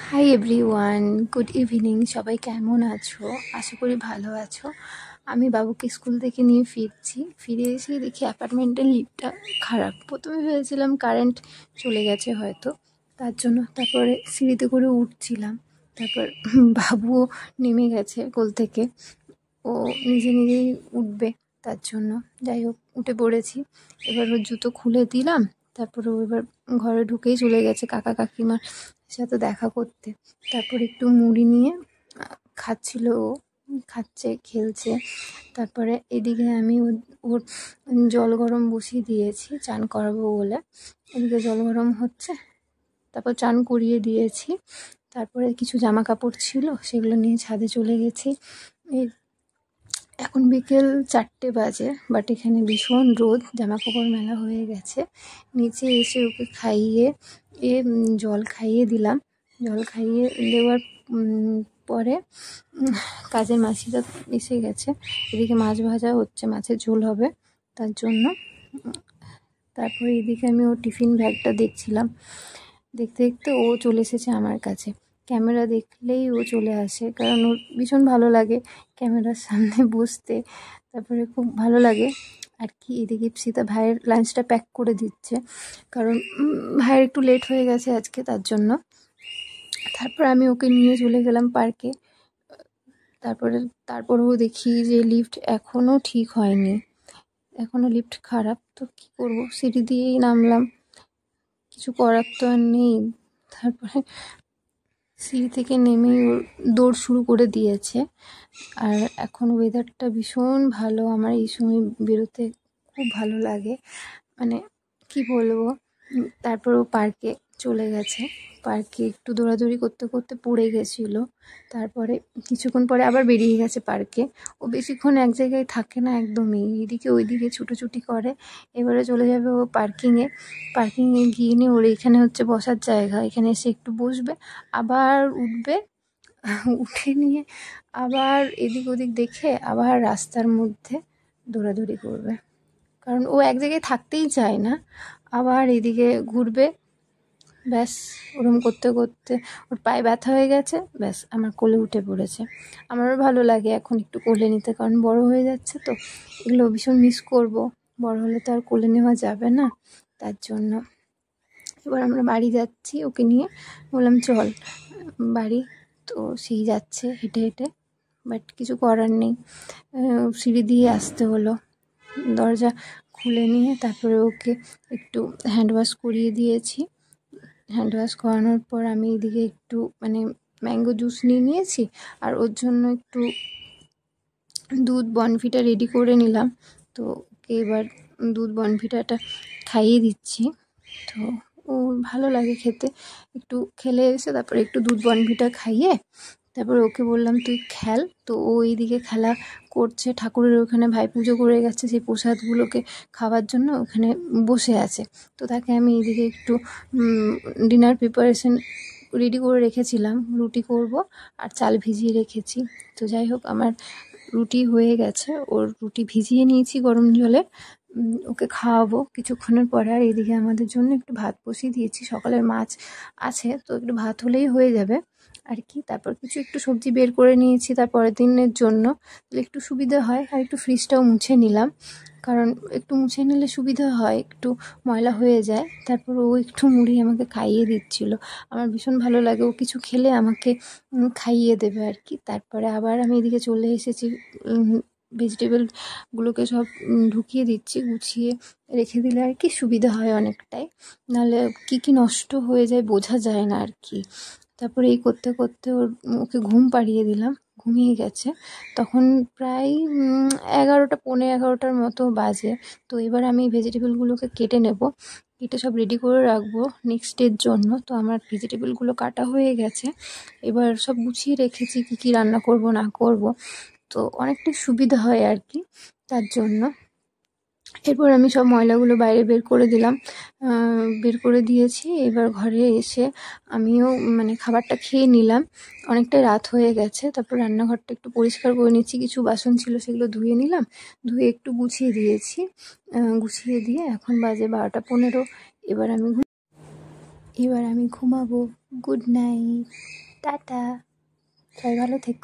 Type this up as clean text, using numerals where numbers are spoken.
Hi everyone, good evening. সবাই কেমন আছো? আশা করি ভালো আছো। আমি বাবুকে স্কুল থেকে নিয়ে ফিরে এসে দেখি অ্যাপার্টমেন্টের লিফটটা খারাপ। প্রথমে ভেবেছিলাম কারেন্ট চলে গেছে হয়তো, তার জন্য তারপরে সিঁড়িতে করে উঠছিলাম। তারপর বাবুও নেমে গেছে কোল থেকে, ও নিজে নিজেই উঠবে, তার জন্য যাই হোক উঠে পড়েছি। এবার ওর জুতো খুলে দিলাম, তারপরে ও এবার ঘরে ঢুকেই চলে গেছে কাকা কাকিমার সাথে দেখা করতে। তারপর একটু মুড়ি নিয়ে খাচ্ছিল, ও খাচ্ছে, খেলছে। তারপরে এদিকে আমি ওর জল গরম বসিয়ে দিয়েছি চান করাবো বলে। এদিকে জল গরম হচ্ছে, তারপর চান করিয়ে দিয়েছি। তারপরে কিছু জামা কাপড় ছিল, সেগুলো নিয়ে ছাদে চলে গেছি। এখন বিকেল 4টে বাজে, বাট এখানে ভীষণ রোদ, জামা কাপড় মেলা হয়ে গেছে। নিচে এসে ওকে খাইয়ে জল খাইয়ে দিলাম। জল খাইয়ে দেওয়ার পরে কাজের মাসিরা এসে গেছে। এদিকে মাছ ভাজা হচ্ছে, মাছের ঝোল হবে তার জন্য। তারপরে এদিকে আমি ওর টিফিন ব্যাগটা দেখছিলাম। দেখতে দেখতে ও চলে এসেছে আমার কাছে। ক্যামেরা দেখলেই ও চলে আসে, কারণ ওর ভীষণ ভালো লাগে ক্যামেরার সামনে বসতে। তারপরে খুব ভালো লাগে আর কি। এদিকে সীতা ভাইয়ের লাঞ্চটা প্যাক করে দিচ্ছে, কারণ ভাইয়ের একটু লেট হয়ে গেছে আজকে, তার জন্য। তারপর আমি ওকে নিয়ে চলে গেলাম পার্কে। তারপরেও দেখি যে লিফট এখনও ঠিক হয়নি, এখনও লিফট খারাপ। তো কী করবো, সিঁড়ি দিয়েই নামলাম, কিছু করার তো আর নেই। তারপরে সিঁড়ি থেকে নেমেই ওর দৌড় শুরু করে দিয়েছে। আর এখন ওয়েদারটা ভীষণ ভালো, আমার এই সময় বেরোতে খুব ভালো লাগে, মানে কি বলবো। তারপর ও পার্কে চলে গেছে। পার্কে একটু দৌড়াদৌড়ি করতে করতে পড়ে গেছিলো। তারপরে কিছুক্ষণ পরে আবার বেরিয়ে গেছে পার্কে। ও বেশিক্ষণ এক জায়গায় থাকে না একদমই, এইদিকে ওইদিকে ছুটোছুটি করে। এবারে চলে যাবে ও পার্কিংয়ে গিয়ে নিয়ে ওর এখানে হচ্ছে বসার জায়গা, এখানে এসে একটু বসবে, আবার উঠবে, উঠে নিয়ে আবার এদিক ওদিক দেখে আবার রাস্তার মধ্যে দৌড়াদৌড়ি করবে, কারণ ও এক জায়গায় থাকতেই চায় না। আবার এদিকে ঘুরবে, ব্যাস ওরম করতে করতে ওর পায়ে ব্যথা হয়ে গেছে, ব্যাস আমার কোলে উঠে পড়েছে। আমারও ভালো লাগে এখন একটু কোলে নিতে, কারণ বড় হয়ে যাচ্ছে তো, এগুলো ভীষণ মিস করব। বড় হলে তো আর কোলে নেওয়া যাবে না, তার জন্য। এবার আমরা বাড়ি যাচ্ছি ওকে নিয়ে, বললাম চল বাড়ি। তো সেই যাচ্ছে হেঁটে হেঁটে, বাট কিছু করার নেই, সিঁড়ি দিয়ে আসতে হলো। দরজা খুলে নিয়ে তারপরে ওকে একটু হ্যান্ড ওয়াশ করিয়ে দিয়েছি। হ্যান্ড ওয়াশ করানোর পর আমি এদিকে একটু ম্যাঙ্গো জুস নিয়ে নিয়েছি, আর ওর জন্য একটু দুধ বনভিটা রেডি করে নিলাম। তো ওকে এবার দুধ বনভিটাটা খাইয়ে দিচ্ছি। তো ও ভালো লাগে খেতে, একটু খেলে এসে তারপরে একটু দুধ বনভিটা খাইয়ে তারপর ওকে বললাম তুই খেল। তো ও এইদিকে খেলা করছে, ঠাকুরের ওখানে ভাই পুজো করে গেছে, সেই প্রসাদগুলোকে খাওয়ার জন্য ওখানে বসে আছে। তো তাকে আমি এইদিকে একটু ডিনার প্রিপারেশন রেডি করে রেখেছিলাম, রুটি করব আর চাল ভিজিয়ে রেখেছি। তো যাই হোক আমার রুটি হয়ে গেছে, ওর রুটি ভিজিয়ে নিয়েছি গরম জলে, ওকে খাওয়াবো কিছুক্ষণের পরে। আর এদিকে আমাদের জন্য একটু ভাত বসিয়ে দিয়েছি, সকালের মাছ আছে, তো একটু ভাত হলেই হয়ে যাবে আর কি। তারপর একটু সবজি বের করে নিয়েছি তার পরের দিনের জন্য, তাহলে একটু সুবিধা হয়। আর একটু ফ্রিজটাও মুছে নিলাম, কারণ একটু মুছে নিলে সুবিধা হয়, একটু ময়লা হয়ে যায়। তারপর ও একটু মুড়ি আমাকে খাইয়ে দিচ্ছিল, আমার ভীষণ ভালো লাগে, ও কিছু খেলে আমাকে খাইয়ে দেবে আর কি। তারপরে আবার আমি এদিকে চলে এসেছি, ভেজিটেবলগুলোকে সব ঢুকিয়ে দিচ্ছি, গুছিয়ে রেখে দিলে আর কি সুবিধা হয় অনেকটাই, নাহলে কী নষ্ট হয়ে যায় বোঝা যায় না আর কি। তারপরে এই করতে করতে ওকে ঘুম পাড়িয়ে দিলাম, ঘুমিয়ে গেছে। তখন প্রায় 11টা, 11:15টার মতো বাজে। তো এবার আমি ভেজিটেবলগুলোকে কেটে নেব, কেটে সব রেডি করে রাখবো নেক্সট ডের জন্য। তো আমার ভেজিটেবলগুলো কাটা হয়ে গেছে, এবার সব গুছিয়ে রেখেছি কী কী রান্না করব না করব, তো অনেকটাই সুবিধা হয় আর কি, তার জন্য। এরপর আমি সব ময়লাগুলো বাইরে বের করে দিলাম, বের করে দিয়েছি। এবার ঘরে এসে আমিও খাবারটা খেয়ে নিলাম, অনেকটাই রাত হয়ে গেছে। তারপর রান্নাঘরটা একটু পরিষ্কার করে নিচ্ছি, কিছু বাসন ছিল সেগুলো ধুয়ে নিলাম, ধুয়ে একটু গুছিয়ে দিয়েছি। গুছিয়ে দিয়ে এখন বাজে 12টা 15। এবার আমি ঘুমাবো। গুড নাইট, টাটা, সবাই ভালো থেকো।